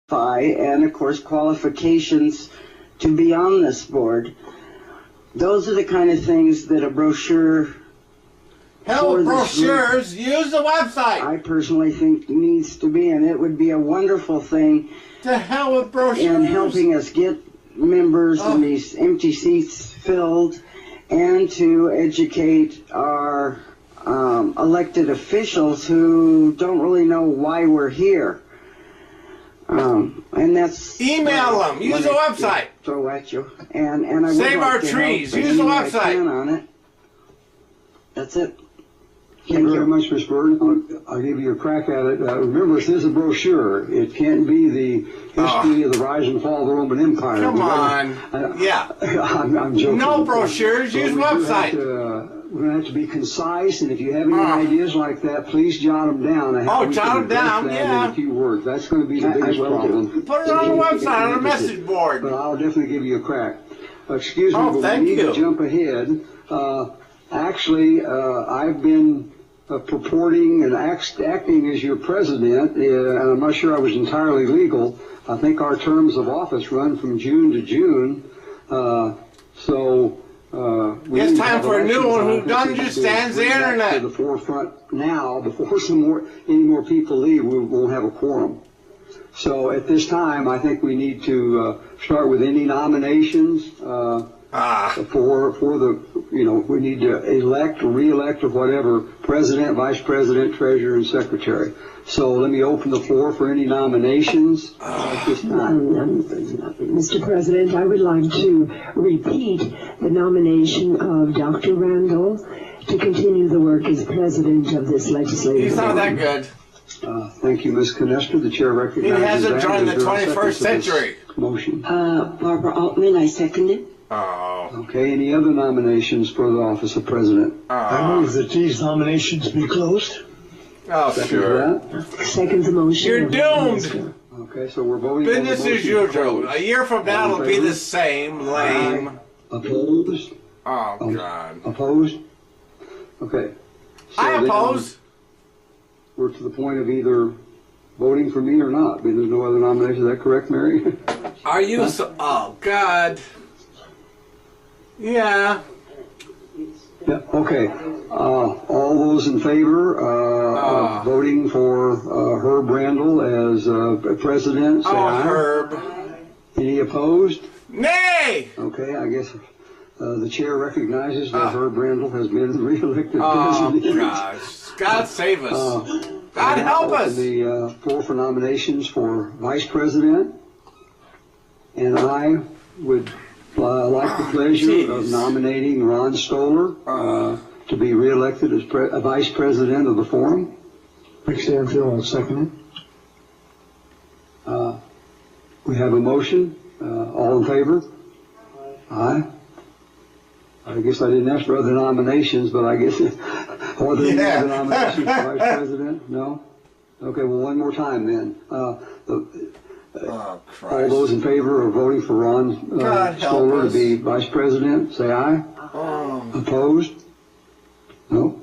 and of course qualifications to be on this board. Those are the kind of things that a brochure. Hell, brochures, use the website. I personally think needs to be, and it would be a wonderful thing. To hell with brochures. In helping us get members and these empty seats filled, and to educate our elected officials who don't really know why we're here. And that's email them. Use the website. Throw at you. And I save our trees. Use the website. On it. That's it. Thank you very much, Ms. Bird. I'll give you a crack at it. Remember, this is a brochure. It can't be the history of the rise and fall of the Roman Empire. Come on. Yeah. I'm joking. No brochures. Use website. We're going to have to be concise, and if you have any ideas like that, please jot them down. Jot them down, yeah. In a few words. That's going to be the biggest problem. Put it on the website, on a message board. But I'll definitely give you a crack. Excuse me, but thank we need you. to jump ahead. Actually, I've been purporting and acting as your president, and I'm not sure I was entirely legal. I think our terms of office run from June to June. It's time for a new one who understands the internet. To the forefront now, before any more people leave, we won't have a quorum. So at this time, I think we need to start with any nominations for the, we need to elect or re-elect or whatever, president, vice president, treasurer, and secretary. So let me open the floor for any nominations at this time. Mr. President, I would like to repeat the nomination of Dr. Randall to continue the work as president of this legislative He's not that good. Thank you, Ms. Canester. The chair recognizes He hasn't that. joined the 21st century. Motion. Barbara Altman, I second it. Okay, any other nominations for the office of president? I move that these nominations be closed. Sure. Second the motion. You're doomed. Okay, so we're voting. Business as usual. A year from now it'll be the same. Lame. Opposed? Oh, God. Opposed? Okay. So I oppose. We're to the point of either voting for me or not. There's no other nominations. Is that correct, Mary? Are you so... Oh, God. Yeah. Yeah, okay. All those in favor of voting for Herb Randall as president, say aye. Herb. Any opposed? Nay! Okay, I guess the chair recognizes that Herb Randall has been re-elected president. Oh, gosh. God save us. God help us. The floor for nominations for vice president, and I would like the pleasure of nominating Ron Stoller to be re-elected as vice president of the forum. Rick Stanfield, I'll second it. We have a motion. All in favor? Aye. I guess I didn't ask for other nominations, but I guess other nominations for vice president? No? Okay, well, one more time then. All those in favor of voting for Ron Stoller to be vice president, say aye. Opposed? No?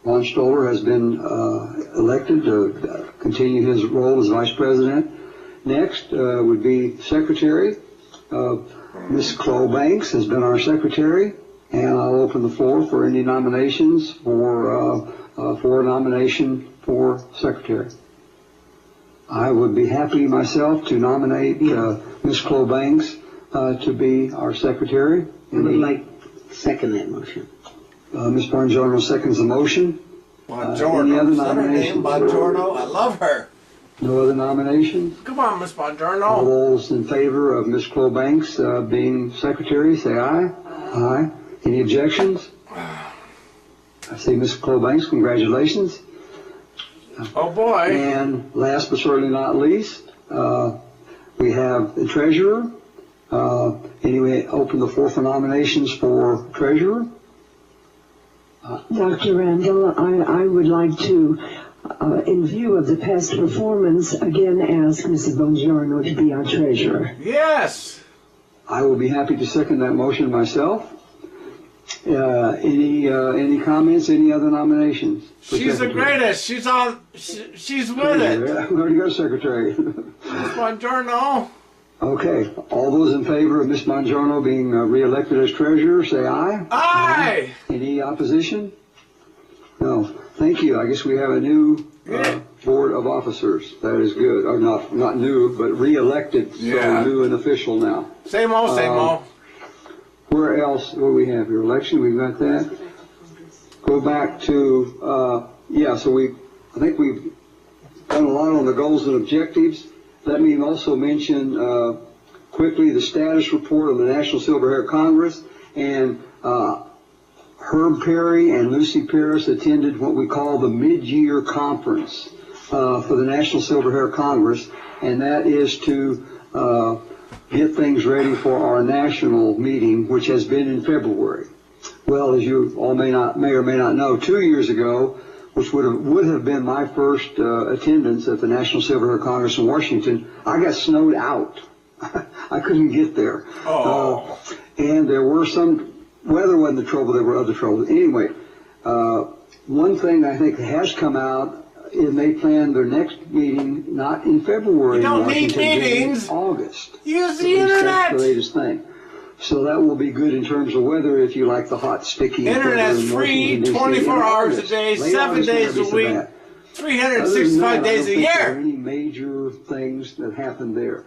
Ron Stoller has been elected to continue his role as vice president. Next would be secretary. Ms. Chloe Banks has been our secretary, and I'll open the floor for any nominations for a nomination for secretary. I would be happy myself to nominate Ms. Chloe Banks to be our secretary. I would like to second that motion. Ms. Bongiorno seconds the motion. Bongiorno. Any other Is that her nominations? name, Bongiorno? I love her. No other nominations? Come on, Miss Bongiorno. All those in favor of Ms. Chloe Banks being secretary, say aye. Aye. Any objections? I see Ms. Chloe Banks. Congratulations. Oh, boy. And last but certainly not least, we have the treasurer. Anyway, open the floor for nominations for treasurer. Dr. Randall, I would like to, in view of the past performance, again ask Mrs. Bongiorno to be our treasurer. Yes. I will be happy to second that motion myself. Any comments? Any other nominations? She's the greatest. She's on. She's with it. We already got a secretary. Buongiorno. Okay. All those in favor of Ms. Bongiorno being re-elected as treasurer, say aye. Aye. Any opposition? No. Thank you. I guess we have a new board of officers. That is good. Or not new, but re-elected. So new and official now. Same old, same old. Where else? What do we have here? Election. We've got that. Go back to so I think we've done a lot on the goals and objectives. Let me also mention quickly the status report of the National Silver Hair Congress, and Herb Perry and Lucy Paris attended what we call the mid-year conference for the National Silver Hair Congress, and that is to get things ready for our national meeting, which has been in February. Well, as you all may or may not know, 2 years ago, which would have been my first attendance at the National Silver Hair Congress in Washington, I got snowed out. I couldn't get there. And there were some, weather wasn't the trouble, there were other troubles. Anyway, one thing I think has come out is they plan their next meeting not in February. You don't need meetings. In August. Use the internet. That's the latest thing. So that will be good in terms of weather if you like the hot, sticky. Internet's free 24 hours a day, 7 days a week, 365 days a year. There are any major things that happen there.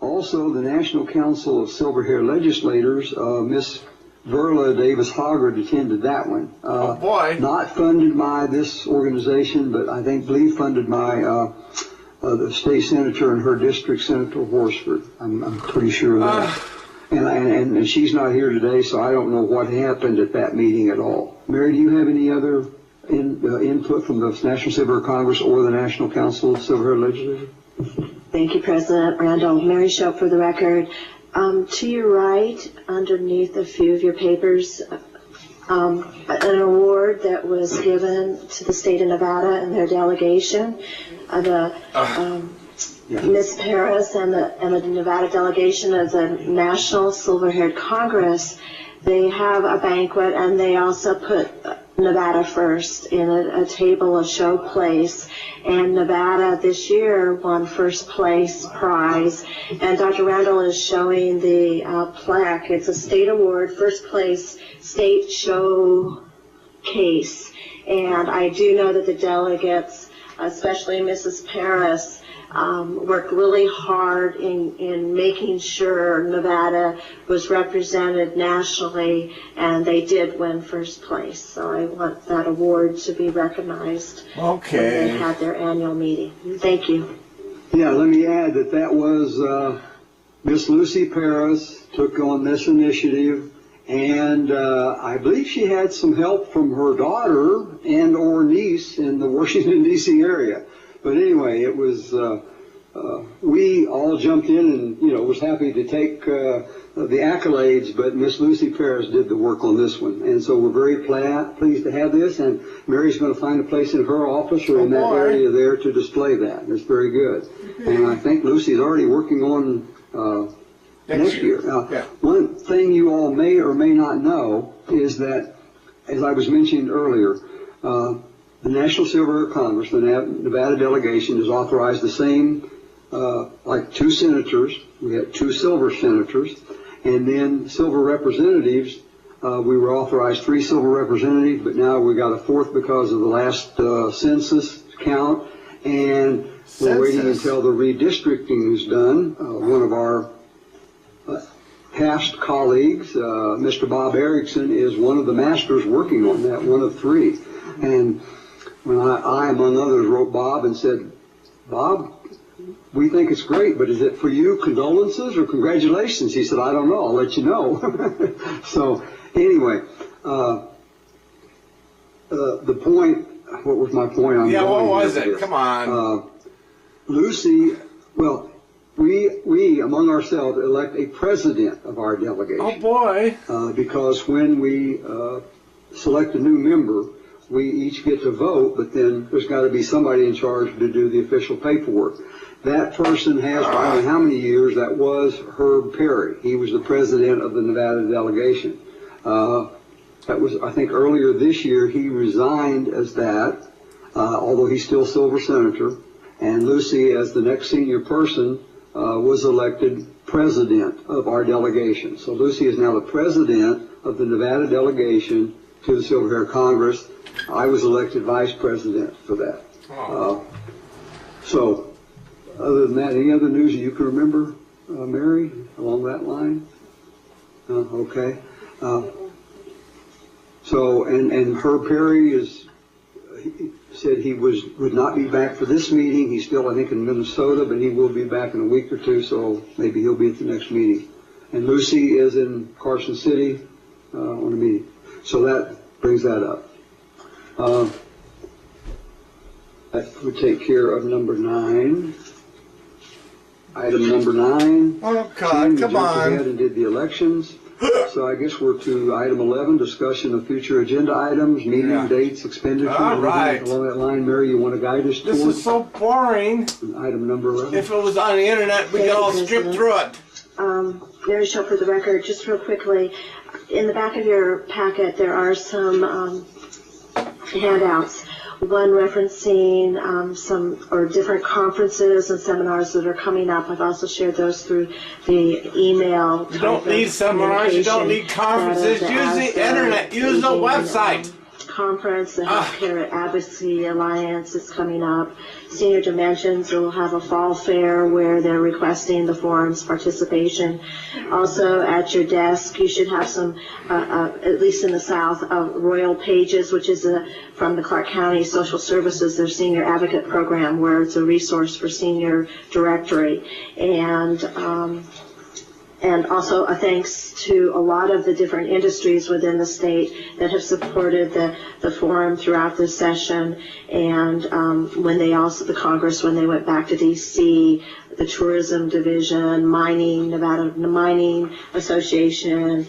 Also, the National Council of Silver Hair Legislators, Miss Verla Davis Hoggard attended that one. Oh boy! Not funded by this organization, but I believe funded by the state senator in her district, Senator Horsford. I'm pretty sure of that. And she's not here today, so I don't know what happened at that meeting at all. Mary, do you have any other input from the National Silver Hair Congress or the National Council of Silver Hair Legislators? Thank you, President Randall. Mary Shope for the record. To your right, underneath a few of your papers, an award that was given to the state of Nevada and their delegation. Ms. Paris and the Nevada delegation of the National Silver Haired Congress, they have a banquet, and they also put Nevada first in a table of show place. And Nevada this year won first place prize. And Dr. Randall is showing the plaque. It's a state award, first place state showcase. And I do know that the delegates, especially Mrs. Paris, worked really hard in making sure Nevada was represented nationally, and they did win first place. So I want that award to be recognized when they had their annual meeting. Thank you. Yeah, let me add that was Miss Lucy Paris took on this initiative, and I believe she had some help from her daughter and or niece in the Washington, D.C. area. But anyway, it was, we all jumped in and, was happy to take the accolades, but Miss Lucy Paris did the work on this one. And so we're very pleased to have this, and Mary's going to find a place in her office or in that area there to display that. It's very good. And I think Lucy's already working on next year. One thing you all may or may not know is that, as I was mentioning earlier, the National Silver Hair Congress, the Nevada delegation, has authorized the same, like 2 senators. We had 2 silver senators, and then silver representatives. We were authorized 3 silver representatives, but now we got a 4th because of the last census count, and we're waiting until the redistricting is done. One of our past colleagues, Mr. Bob Erickson, is one of the masters working on that, one of 3. And when I, among others, wrote Bob and said, Bob, we think it's great, but is it for you condolences or congratulations? He said, I don't know. I'll let you know. So anyway, the point, what was my point? What was it? Come on. Lucy, well, we among ourselves elect a president of our delegation. Oh boy. Because when we select a new member, we each get to vote, but then there's got to be somebody in charge to do the official paperwork. That person has, I don't know how many years, that was Herb Perry. He was the president of the Nevada delegation. That was, I think, earlier this year. He resigned as that, although he's still Silver Senator. And Lucy, as the next senior person, was elected president of our delegation. So Lucy is now the president of the Nevada delegation to the Silver Hair Congress. I was elected vice president for that. So, other than that, any other news that you can remember, Mary, along that line? Okay. So, and Herb Perry he said he would not be back for this meeting. He's still, I think, in Minnesota, but he will be back in a week or two, so maybe he'll be at the next meeting. And Lucy is in Carson City on a meeting. So that brings that up. That would take care of number 9. Item number 9. Oh, God, come on. Ahead and did the elections. So I guess we're to item 11, discussion of future agenda items, meeting dates, expenditures. All right. Along that line, Mary, you want to guide us This towards? is so boring. Item number 11. If it was on the internet, we could all skip through it. Mary Shaw, for the record, just real quickly, in the back of your packet there are some handouts. One referencing some different conferences and seminars that are coming up. I've also shared those through the email. You don't need seminars, you don't need conferences. Use the internet, use the website. Conference, the Healthcare Advocacy Alliance is coming up. Senior Dimensions will have a fall fair where they're requesting the forum's participation. Also at your desk, you should have some, at least in the South, Royal Pages, which is from the Clark County Social Services, their Senior Advocate Program, where it's a resource for senior directory. And also a thanks to a lot of the different industries within the state that have supported the forum throughout this session. And when the Congress, when they went back to D.C., the Tourism Division, Nevada Mining Association,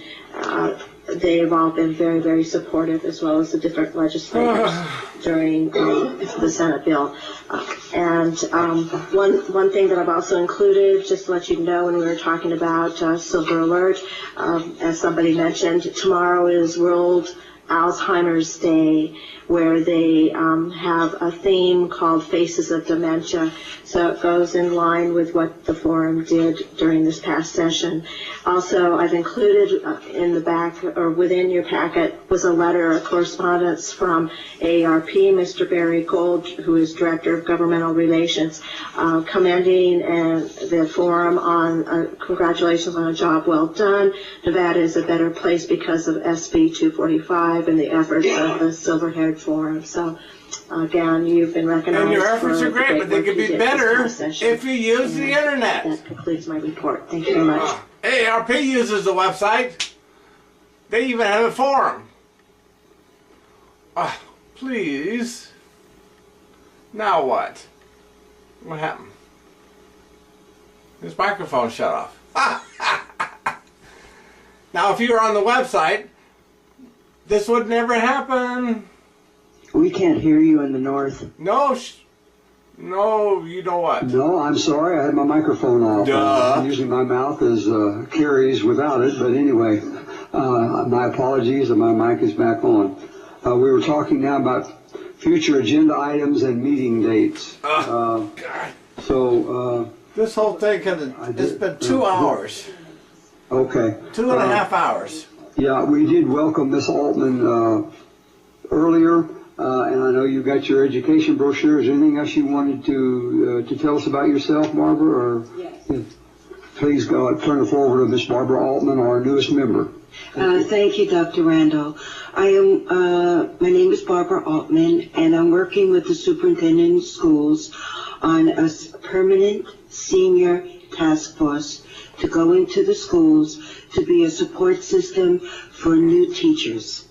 they've all been very, very supportive, as well as the different legislators during the Senate bill. And one thing that I've also included, just to let you know, when we were talking about Silver Alert, as somebody mentioned, tomorrow is World Alzheimer's Day, where they have a theme called Faces of Dementia. So it goes in line with what the forum did during this past session. Also, I've included in the back or within your packet was a letter of correspondence from AARP, Mr. Barry Gold, who is Director of Governmental Relations, commending the forum on congratulations on a job well done. Nevada is a better place because of SB 245 and the efforts of the Silver-Haired Forum. So, again, you've been recognized. And your efforts for are great, but they could be better if you use the internet. That concludes my report. Thank you very much. AARP uses the website. They even have a forum. Please. Now what? What happened? His microphone shut off. Now, if you were on the website, this would never happen. We can't hear you in the north. No, you know what? No, I'm sorry. I had my microphone off. Duh. Usually my mouth is carries without it, but anyway, my apologies, and my mic is back on. We were talking now about future agenda items and meeting dates. God. This whole thing it's been 2 hours. Okay. 2.5 hours. Yeah, we did welcome Miss Altman earlier, and I know you got your education brochure. Is there anything else you wanted to tell us about yourself, Barbara? Or, yes. Please go turn the floor over to Miss Barbara Altman, our newest member. Thank you, Dr. Randall. My name is Barbara Altman, and I'm working with the superintendent of schools on a permanent senior task force to go into the schools to be a support system for new teachers.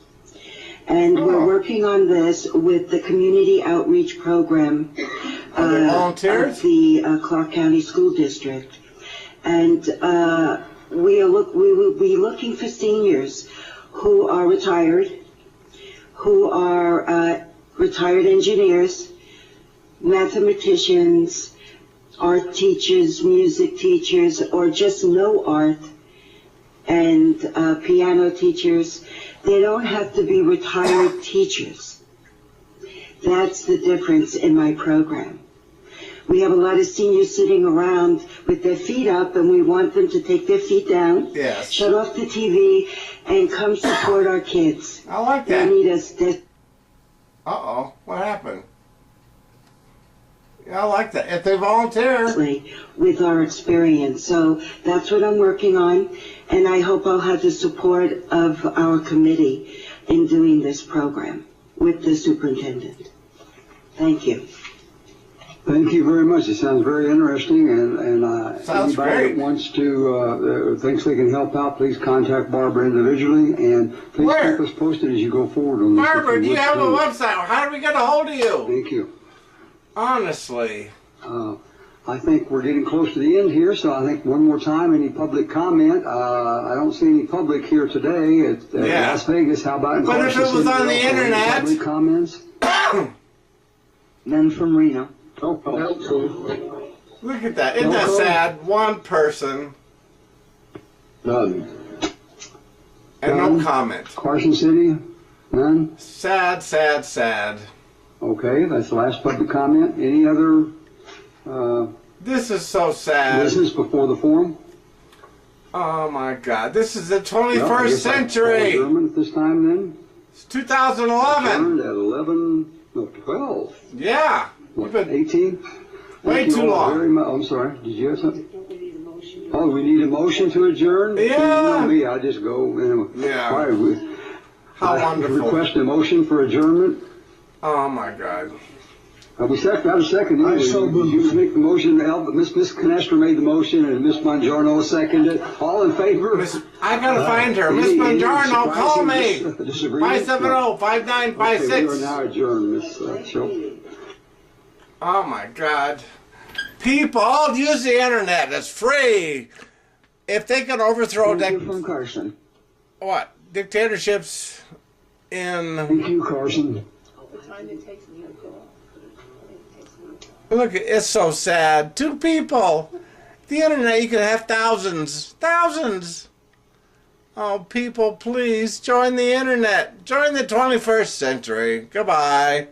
And we're working on this with the community outreach program of the Clark County School District. And we will be looking for seniors who are retired, who are retired engineers, mathematicians, art teachers, music teachers, or just no art, and piano teachers They don't have to be retired teachers. That's the difference in my program. We have a lot of seniors sitting around with their feet up, and we want them to take their feet down, Yes. shut off the TV, and come support our kids. I like They that. need us. Uh-oh, what happened? Yeah, I like that. If they volunteer. With our experience. So that's what I'm working on, and I hope I'll have the support of our committee in doing this program with the superintendent. Thank you. Thank you very much. It sounds very interesting, and Sounds anybody great. that wants to thinks they can help out, please contact Barbara individually, and please Where? keep us posted as you go forward on this. if Barbara, do you would, have a please. website? How do we get a hold of you? Thank you. Honestly. I think we're getting close to the end here, so I think one more time, any public comment? I don't see any public here today at Yeah. Las Vegas. How about in But if Carson it was City? on the Any internet- Public comments? None from Reno. Look at that. Isn't that Welcome. sad? One person None. and None. no comment. Carson City? None? Sad, sad, sad. Okay, that's the last public comment. Any other This is so sad. business before the forum? Oh my God. This is the Well, I 21st guess I'll call century. adjournment at this time then. It's 2011. Adjourned at 11, no, 12. Yeah. What, You've been 18? way Thank you too all long. very much. I'm sorry. Did you have something? Oh, we need a motion to adjourn? Yeah. Me, I just go. Anyway. Yeah. All right. How I wonderful. request a motion for adjournment. Oh my God. We got a second. I so Did moved. you make the motion? Miss Canestra made the motion, and Miss Mangiarno seconded. All in favor? I gotta find her. Miss Any Mangiarno, call me. surprising disagreement? 570-5956. Okay, we are now adjourned, Miss Schultz. Oh my God. People, use the internet. It's free. If they can overthrow Thank you from Carson. dictatorships in... Thank you, Carson. Look, it's so sad. 2 people. The internet, you can have thousands. Thousands. Oh, people, please join the internet. Join the 21st century. Goodbye.